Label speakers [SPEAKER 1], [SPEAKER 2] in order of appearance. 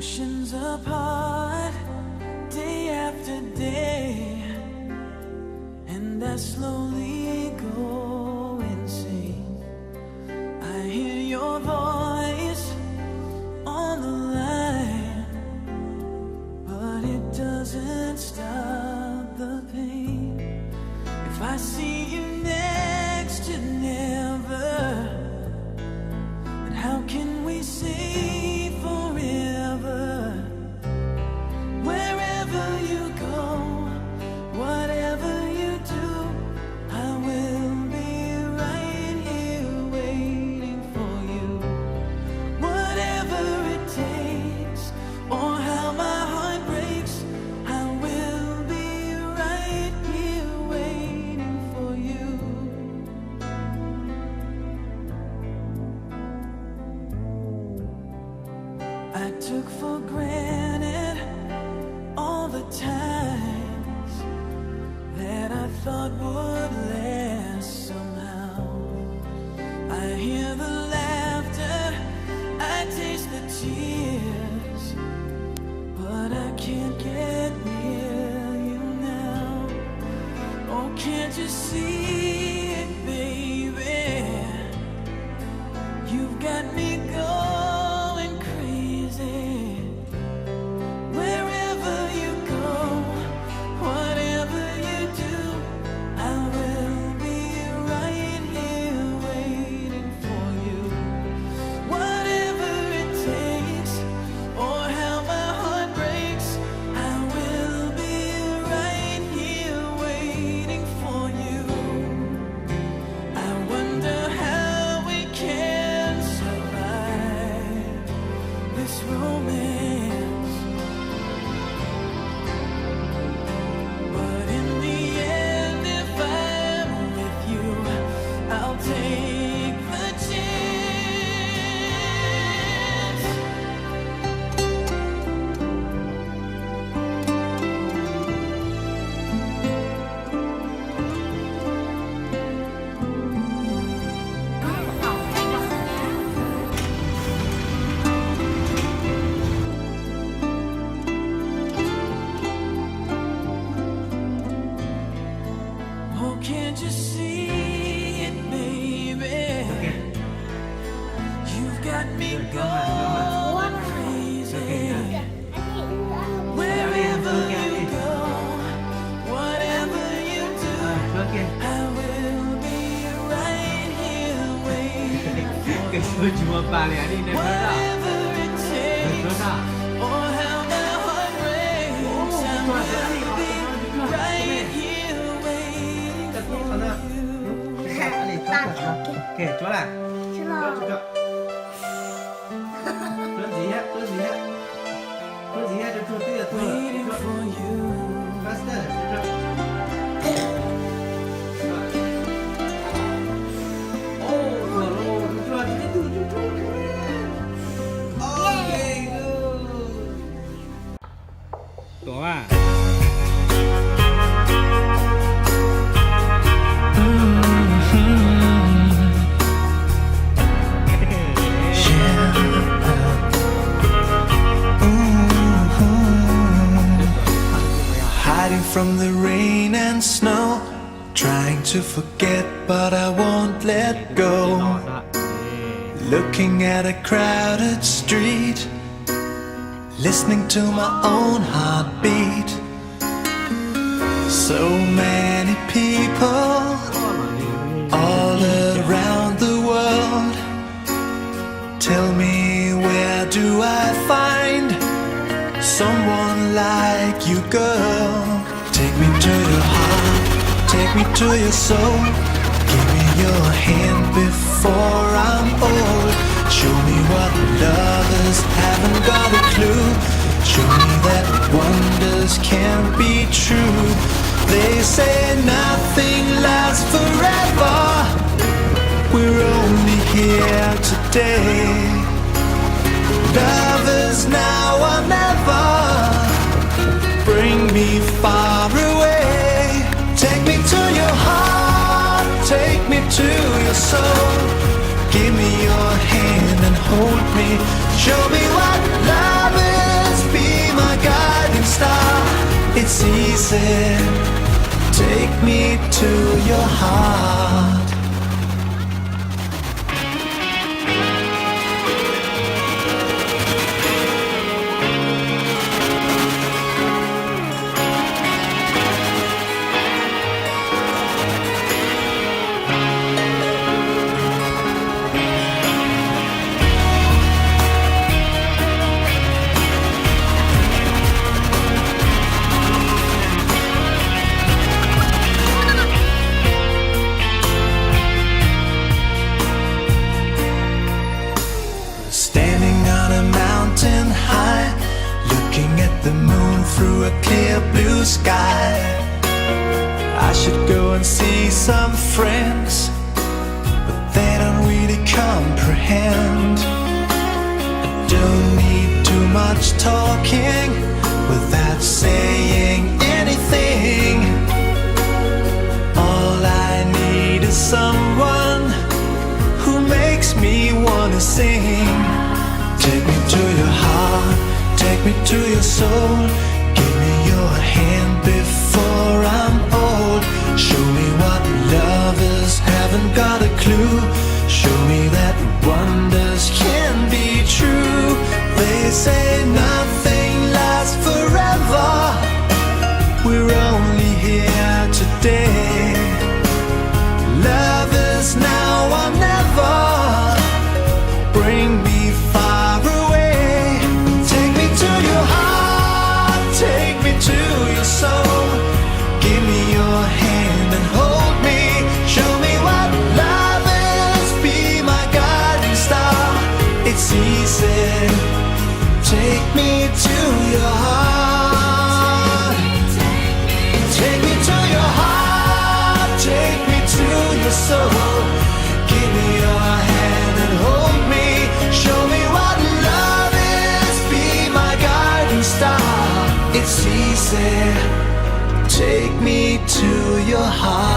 [SPEAKER 1] Oceans apart, day after day, and I slowly go insane. I hear your voice on the line, but it doesn't stop the pain. If I see you next to never, then how can we say forever? Wherever you go, whatever you do, I will be right here waiting for you. Whatever it takes, or how my heart breaks, I will be right here waiting for you. I took for granted all the times that I thought would last somehow. I hear the laughter, I taste the tears, but I can't get near you now. Oh, can't you see it, baby? You've got me going crazy. Wherever you go, whatever you do, I will be right here waiting for you. Whatever it takes, or how my heart breaks, I will be right here waiting for you. I wonder how we can survive this romance, but in the end, if I'm with you, I'll take the chance. Oh, can't you see it, baby? You've got me going crazy. Wherever you go, whatever you do, I will be right here waiting for
[SPEAKER 2] Cái
[SPEAKER 1] you.
[SPEAKER 2] số chùa bà lẻ đi này nó đã.
[SPEAKER 1] Whatever it takes, or how my heart breaks, I will be right here waiting for you.
[SPEAKER 2] Kể chỗ là.
[SPEAKER 3] 싫어.
[SPEAKER 2] Chỗ. Chỗ gì á? Chỗ gì á? Chỗ gì á? Chỗ tí là tôi.
[SPEAKER 1] Waiting for you.
[SPEAKER 2] Faster. Chỗ. Tổ à?
[SPEAKER 1] Hiding from the rain and snow, trying to forget, but I won't let go. Looking at a crowded street, listening to my own heartbeat. So many people all around the world. Tell me, where do I find someone like you, girl? Take me to your heart, take me to your soul. Give me your hand before I'm old. Show me what lovers haven't got a clue. Show me that wonders can't be true. They say nothing lasts forever. We're only here today. Lovers now or never. Bring me far away. Take me to your heart, take me to your soul. Give me your hand and hold me. Show me what love is. easy. Take me to your heart. Standing on a mountain high, looking at the moon through a clear blue sky. I should go and see some friends, but they don't really comprehend. I don't need too much talking without saying anything. All I need is someone who makes me wanna sing. Take me to your heart, take me to your soul. Give me your hand before I'm old. Show me what love is, haven't got a clue. Show me that wonders can be true. They say nothing lasts forever. We're only here today. Love is now or never. Bring me far away. Take me to your heart, take me to your soul. Give me your hand and hold me. Show me what love is, be my guiding star. It's easy. Take me to your heart. Take me to your heart, take me to your soul. Give me your hand and hold me. Show me what love is, be my guiding star. It's easy. Take me to your heart.